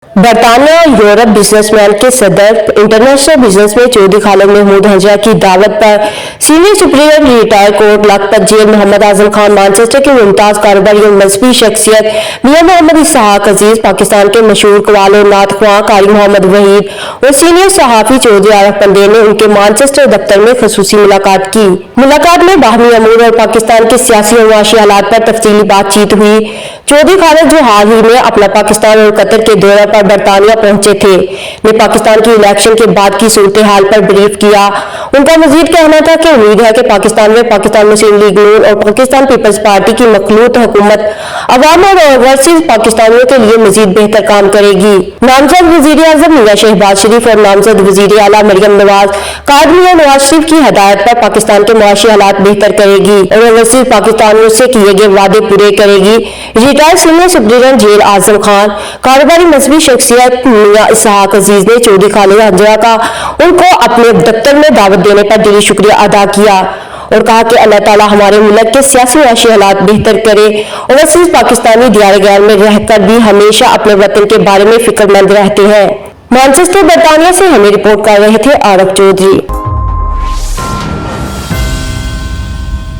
برطانیہ اور Europe business man کے صدر انٹرنیشنل بزنس میں چودھری خالد محمود ہنجرا کی دعوت پر senior supreme retire court Lakhpat jail Muhammad Azam Khan Manchester کی ممتاز کاروباری اور مذہبی شخصیت میاں محمد اسحاق عزیز، پاکستان کے مشہور قوال اور نعت خواں قاری محمد وحید اور سینئر صحافی چودھری عارف پندے نے ان کے مانچسٹر دفتر میں خصوصی ملاقات کی۔ ملاقات میں باہمی امور اور پاکستان کے سیاسی اور معاشی حالات پر تفصیلی بات چیت ہوئی۔ چودھری خالد، جو حال ہی میں اپنا پاکستان اور قطر کے دورے پر برطانیہ پہنچے تھے، نے پاکستان کی الیکشن کے بعد کی صورتحال پر بریف کیا۔ ان کا مزید کہنا تھا کہ امید ہے کہ پاکستان میں پاکستان مسلم لیگ نون اور پاکستان پیپلز پارٹی کی مخلوط حکومت عوام اور اوورسیز پاکستانیوں کے لیے مزید بہتر کام کرے گی۔ نامزد وزیر اعظم میاں شہباز شریف اور نامزد وزیر اعلیٰ مریم نواز قائد میاں نواز شریف کی ہدایت پر پاکستان کے معاشی حالات بہتر کرے گی اور اوورسیز پاکستانیوں سے کیے گئے وعدے پورے کرے گی۔ Retire senior supreme jail Azam Khan, کاروباری مذہبی شخصیت میاں اسحاق عزیز نے چودھری خالد ہنجرا کا ان کو اپنے دفتر میں دعوت دینے پر دلی شکریہ ادا کیا اور کہا کہ اللہ تعالیٰ ہمارے ملک کے سیاسی معاشی حالات بہتر کرے۔ اوورسیز پاکستانی دیار غیر میں رہ کر بھی ہمیشہ اپنے وطن کے بارے میں فکر مند رہتے ہیں۔ مانچسٹر، برطانیہ سے ہمیں رپورٹ کر رہے تھے عارف چودھری۔